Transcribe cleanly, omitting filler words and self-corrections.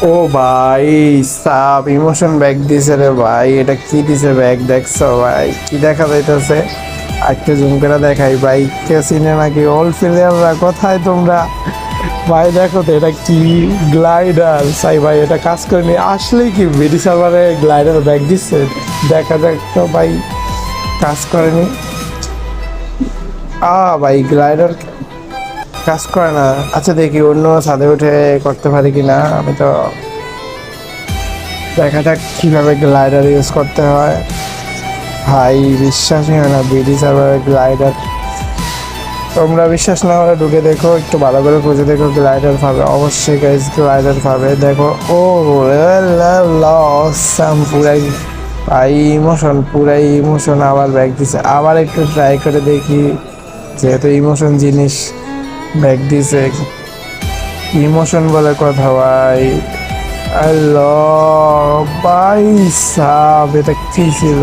ও ভাই, sub emotion bag দিছে রে ভাই। এটা কি দিছে ব্যাগ দেখছো ভাই? কি দেখা যাইতেছে? একটু জুম করে দেখাই ভাই। কে চিনে নাকি ওল্ড প্লেয়াররা? কোথায় তোমরা ভাই? দেখো তো এটা কি গ্লাইডার। সাই ভাই এটা কাজ করেনি আসলে। কি বিডি সার্ভারে গ্লাইডার ব্যাগ দিচ্ছে? দেখা যাক তো ভাই। কাজ করেনি। ভাই গ্লাইডার কাজ করে না। আচ্ছা দেখি অন্য ছাদে উঠে করতে পারি কিনা। আমি তো দেখা যাক কিভাবে গ্লাইডার ইউজ করতে হয়। ভাই বিশ্বাসই হয় না, বিডি সার্ভারের গ্লাইডার। তোমরা বিশ্বাস না হলে ঢুকে দেখো, একটু ভালো করে খুঁজে দেখো, গ্লাইডার পাবে অবশ্যই গাইস, গ্লাইডার পাবে। দেখো ও লসাম পুরাই ভাই ইমোশন, পুরাই ইমোশন। আবার ব্যাগ দিছে, আবার একটু ট্রাই করে দেখি। যেহেতু ইমোশন জিনিস ব্যাগ দিছে, ইমোশন বলে কথা ভাই। আল্লাহ ভাই সাব, এটা কি ছিল?